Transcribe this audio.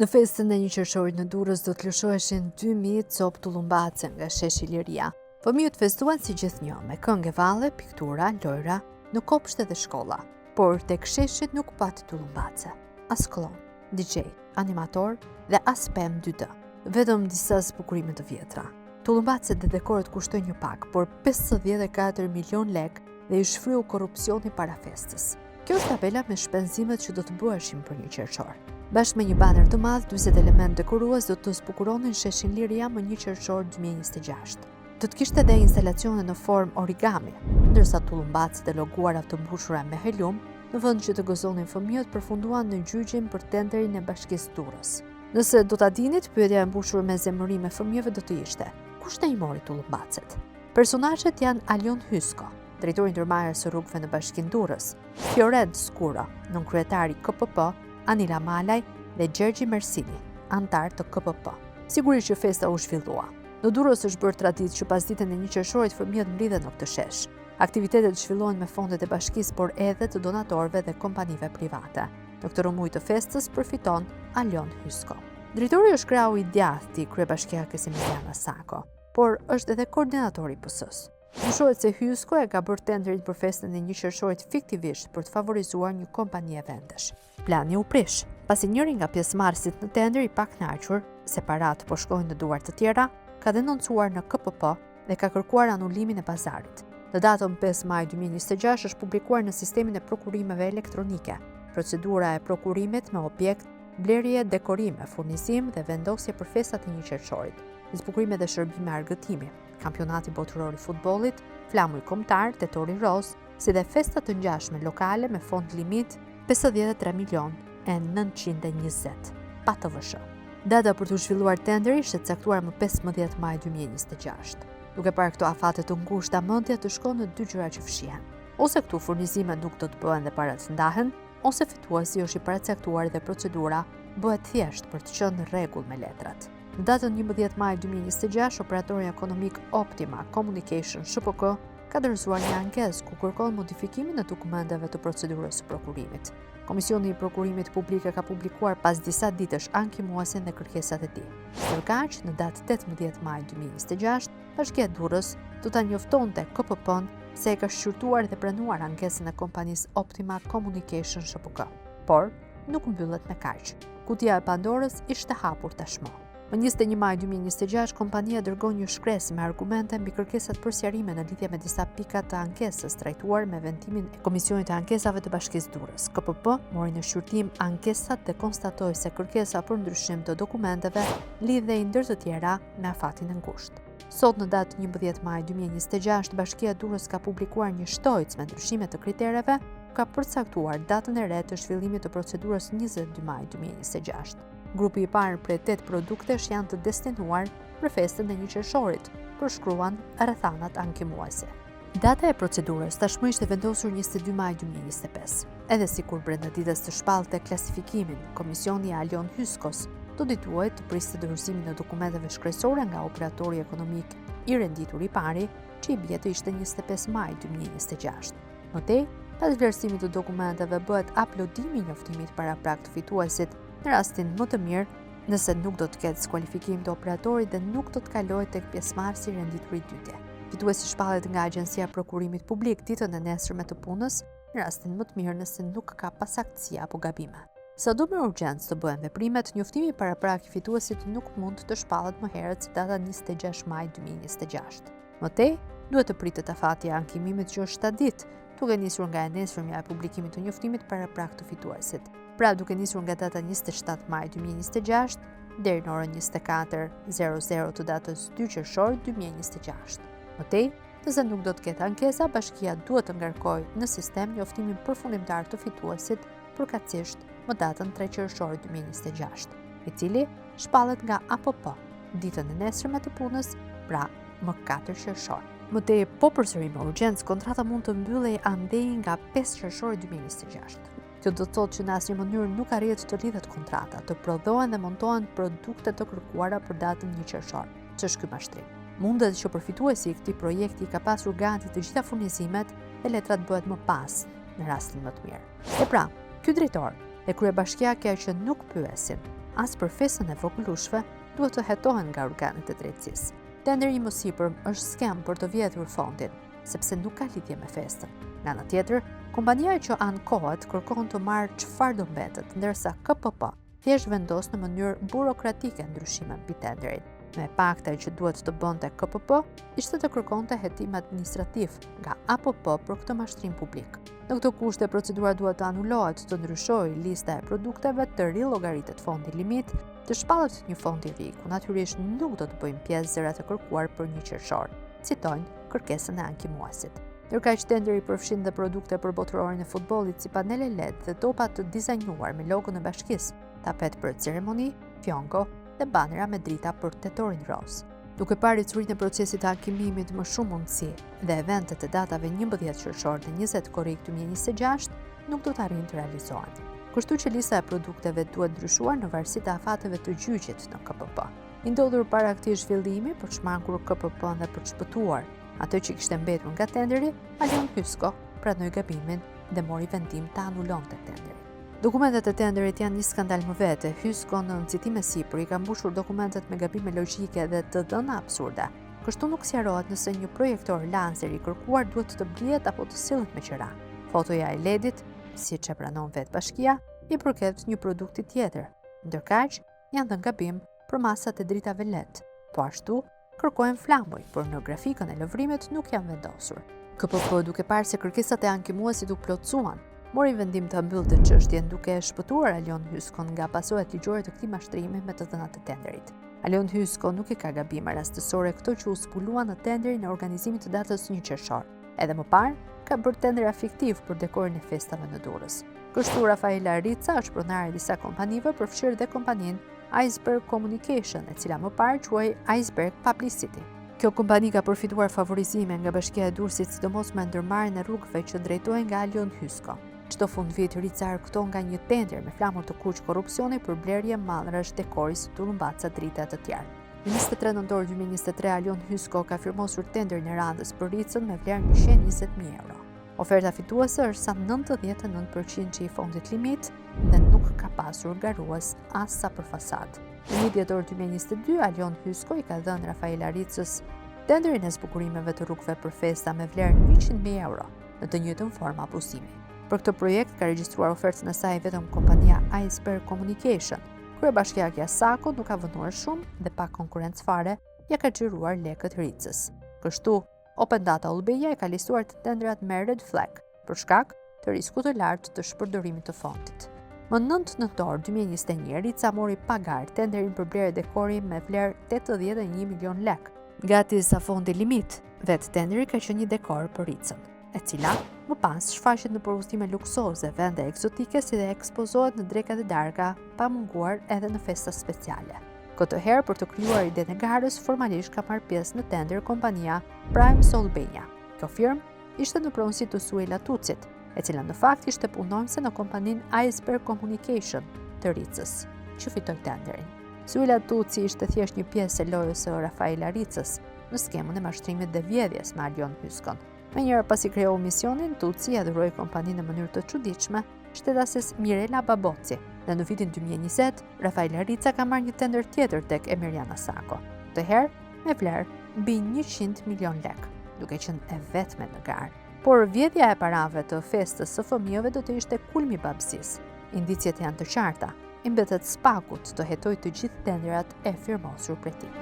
Në festën e 1 qershorit në Durrës do të lëshoheshin 2000 copë tullumbace nga sheshi Liria. Fëmijët festuan si gjithnjë me këngë valle, piktura, lojra në kopshte dhe shkolla, por tek sheshit nuk pati tullumbace, as klon, DJ, animator dhe as pem 2D, vetëm disa zbukurime të vjetra. Tullumbacet dhe dekorët kushtojnë një pak, por 54 milion lek dhe i shfryu korrupsioni para festës. Kjo është tabela me shpenzimet që do të bëheshin për 1 qershor. Bashkë me një baner të madh, 40 element dekorues do të zbukuronin sheshin Liria më 1 qershor 2026. Do të kishte edhe instalacione në formë origami, ndërsa tullumbacet e loguara të mbushura me helium, në vend që të gëzonin fëmijët, përfunduan në gjyqin për tenderin e Bashkisë Durrës. Nëse do ta dinit, pyetja e mbushur me zemërim e fëmijëve do të ishte: kush i mori tullumbacet? Personazhet janë Alion Hysko, drejtori ndërmarrës së rrugëve në Bashkinë Durrës, Fiored Skuro, nënkryetari KPP, Anila Malaj dhe Gjergji Mersini, antar të KPP. Sigurisht që festa u zhvillua. Në Durrës është bërë traditë që pas ditën e 1 qershorit fëmijët mblidhen në këtë shesh. Aktivitetet zhvillohen me fondet e bashkisë, por edhe të donatorëve dhe kompanive private. Në këtë rëmuj të festës përfiton Alion Hysko. Drejtori është krau i djathtë i kryebashkiakës Emiliana Sako, por është edhe koordinatori i PS-s. Dyshohet se Hysko e ka bërë tenderin për festën e 1 qershorit fiktivisht për të favorizuar një kompani eventesh. Plani u prish, pasi njëri nga pjesëmarrësit në tender i pakënaqur, separat po shkojnë në duar të tjera, ka denoncuar në KPP dhe ka kërkuar anullimin e pazarit. Në datën 5 maj 2026 është publikuar në sistemin e prokurimeve elektronike procedura e prokurimit me objekt blerje, dekorime, furnizim dhe vendosje për festat e 1 qershorit, zbukurime dhe shërbime argëtimi, kampionati botëror i futbollit, flamuj kombëtar, tetori roz, si dhe festat të ngjashme lokale me fond limit 53 milion e 920 pa të vëshë. Data për të zhvilluar tenderi është caktuar më 15 maj 2026. Duke parë këto afate të ngushta, mendja të shkon në 2 gjëra që fshihen. Ose këtu furnizimet nuk do të bëhen dhe parat ndahen, ose fituesi është i paracaktuar dhe procedura bëhet thjesht për të qenë në rregull me letrat. Në datën 11 maj 2026, operatori ekonomik Optima Communication SHPK ka dorëzuar një ankesë ku kërkon modifikimin e dokumenteve të procedurës së prokurimit. Komisioni i prokurimit publik ka publikuar pas disa ditësh ankimuesin dhe kërkesat e tij. Ndërkaq, në datë 18 maj 2026, Bashkia e Durrës do ta njoftonte KPP-n se e ka shqyrtuar dhe pranuar ankesën e kompanisë Optima Communication SHPK. Por, nuk mbyllet me kaq. Kutia e Pandorës ishte hapur tashmë. Më 21 maj 2026, kompania dërgon një shkresë me argumente mbi kërkesat për sqarime në lidhje me disa pika të ankesës trajtuar me vendimin e Komisionit të Ankesave të Bashkisë Durrës. KPP mori në shqyrtim ankesat dhe konstatoi se kërkesa për ndryshim të dokumenteve lidhej ndër të tjera me afatin e ngushtë. Sot në datë 11 maj 2026, Bashkia e Durrës ka publikuar një shtojcë me ndryshime të kritereve, ka përcaktuar datën e re të zhvillimit të procedurës 22 maj 2026. Grupi i parë prej 8 produktesh janë të destinuar për festën e 1 qershorit, përshkruan rrethanat ankimuese. Data e procedurës tashmë ishte vendosur 22 maj 2025. Edhe sikur brenda ditës të shpallte klasifikimin, Komisioni i Alion Hyskos do dituaj të priste dorëzimin e dokumenteve shkresore nga operatori ekonomik i renditur i pari, që i bie të ishte 25 maj 2026. Mëtej, pas vlerësimit të dokumenteve bëhet uploadimi i njoftimit paraprak të fituesit në rastin më të mirë, nëse nuk do të ketë skualifikim të operatorit dhe nuk do të kalojë tek pjesëmarrësi renditur i dytë. Fituesi shpallet nga Agjencia e Prokurimit Publik ditën e nesërme të punës, në rastin më të mirë nëse nuk ka pasaktësi apo gabime. Sado me urgjencë të bëhen veprimet, njoftimi paraprak i fituesit nuk mund të shpallet më herët se data 26 maj 2026. Mëtej, duhet të pritet afati e ankimimit që është 7 ditë, duke nisur nga e nesërmja e publikimit të njoftimit paraprak të fituesit. Pra duke nisur nga data 27 maj 2026 deri në orën 24:00 të datës 2 qershor 2026. Mëtej, nëse nuk do të ketë ankesa, bashkia duhet të ngarkojë në sistem njoftimin përfundimtar të fituesit përkatësisht më datën 3 qershor 2026, i cili shpallet nga APP ditën e nesërme të punës, pra më 4 qershor. Mëtej, po përsëri me urgjencë, kontrata mund të mbyllej andej nga 5 qershor 2026. Kjo do të thotë që në asnjë mënyrë nuk arrihet të lidhet kontrata, të prodhohen dhe montohen produkte të kërkuara për datën 1 qershor. Ç'është ky mashtrim? Mundet që përfituesi i këtij projekti ka pasur gati të gjitha furnizimet dhe letrat bëhet më pas në rastin më të mirë. E pra, ky drejtor dhe kryebashkiakja që nuk pyesin, as për festën e vogëlueshme duhet të hetohen nga organet e drejtësisë. Tenderi më sipër është skem për të vjedhur fondin, sepse nuk ka lidhje me festën. Nga ana tjetër, kompania që ankohet kërkon të marrë çfarë do mbetet, ndërsa KPP thjesht vendos në mënyrë burokratike ndryshime mbi tenderin. Me pakta që duhet të bënte KPP ishte të kërkonte hetim administrativ nga APP për këtë mashtrim publik. Në këto kushte, procedura duhet të anulohet, të ndryshojë lista e produkteve, të rilogaritet fondi limit, të shpallet një fond i ri, ku natyrisht nuk do të bëjmë pjesë zërat e kërkuar për 1 qershor, citojnë kërkesën e ankimuesit. Ndërkaq tenderi përfshin dhe produkte për botërorin e futbollit si panele LED dhe topa të dizajnuar me logon e bashkisë, tapet për ceremoni, fjongo dhe banera me drita për tetorin roz. Duke parë ricurinë e procesit të ankimimit më shumë mundësi dhe eventet e datave 11 qershor dhe 20 korrik 2026 nuk do të arrijnë të realizohen. Kështu që lista e produkteve duhet ndryshuar në varësi të afateve të gjyqit në KPP. I ndodhur para këtij zhvillimi për të shmangur KPP-n dhe për të shpëtuar atë që kishte mbetur nga tenderi, Alion Hysko pranoi gabimin dhe mori vendim të anulonte tenderin. Dokumentet e tenderit janë një skandal më vete. Hysko në nxitime sipër i ka mbushur dokumentet me gabime logjike dhe të dhëna absurde. Kështu nuk sqarohet nëse një projektor lazer i kërkuar duhet të blihet apo të sillet me qira. Fotoja e LED-it, siç e pranon vetë bashkia, i përket një produkti tjetër. Ndërkaq, janë dhënë gabim për masat e dritave LED. Po ashtu, kërkohen flamuj, por në grafikën e lëvrimit nuk janë vendosur. KPP, duke parë se kërkesat e ankimuesit u plotësuan, mori vendim të mbyllte çështjen duke shpëtuar Alion Hyskon nga pasojat ligjore të këtij mashtrimi me të dhënat e tenderit. Alion Hysko nuk i ka gabime rastësore këto që u zbuluan në tenderin e organizimit të datës 1 qershor. Edhe më parë, ka bërë tendera fiktiv për dekorin e festave në Durrës. Kështu Rafaela Rica është pronare e disa kompanive, përfshirë dhe kompaninë Iceberg Communication, e cila më parë quhej Iceberg Publicity. Kjo kompani ka përfituar favorizime nga Bashkia e Durrësit, sidomos me ndërmarrjen e rrugëve që drejtohen nga Alion Hysko. Çdo fundvit Rica arkton nga një tender me flamur të kuq korrupsioni për blerje mallrash dekori si tullumbaca, drita të tjerë. Në 23 nëntor 2023, Alion Hysko ka firmosur tenderin e radhës për Ricën me vlerë 120.000 euro. Oferta fituese është sa 99% që i fondit limit dhe nuk ka pasur garues as sa për fasad. Në 1 dhjetor 2022, Alion Hysko i ka dhënë Rafaela Ricës tenderin e zbukurimeve të rrugëve për festa me vlerë 100.000 euro në të njëjtën formë abuzimi. Për këtë projekt ka regjistruar ofertën e saj vetëm kompania Iceberg Communication. Kryebashkiakja Sako nuk ka vënuar shumë dhe pa konkurrencë fare ja ka xhiruar lekët Ricës. Kështu, Open Data Ulbeja e ka listuar të tendrat me red flag për shkak të riskut të lartë të shpërdorimit të fondit. Më 9 nëntor 2021, Rica mori pagar tenderin për blerje dekori me vlerë 81 milion lek. Gati sa fondi limit, vetë tenderi ka qenë një dekor për Ricën, e cila më pas shfaqet në udhëtime luksoze, vende eksotike si dhe ekspozohet në drekat e darka, pa munguar edhe në festa speciale. Këtë herë, për të krijuar idenë e garës, formalisht ka marrë pjesë në tender kompania Prime Solbenja. Kjo firmë ishte në pronësi të Suela Tucit, e cila në fakt ishte punonjëse në kompaninë Iceberg Communication të Ricës, që fitoi tenderin. Suela Tuci ishte thjesht një pjesë e lojës së Rafaela Ricës në skemën e mashtrimit dhe vjedhjes me Alion Hyskon. Menjëherë pasi krijoi misionin, Tuci adhuroi kompaninë në mënyrë të çuditshme, shtetases Mirela Baboci, dhe në vitin 2020, Rafaela Rica ka marrë një tender tjetër tek Emiriana Sako, të herë me vlerë mbi 100 milion lek, duke qenë e vetme në garë. Por vjedhja e parave të festës së fëmijëve do të ishte kulmi i babësisë. Indicjet janë të qarta, i mbetet Spakut të hetojë të gjithë tenderat e firmosur prej tij.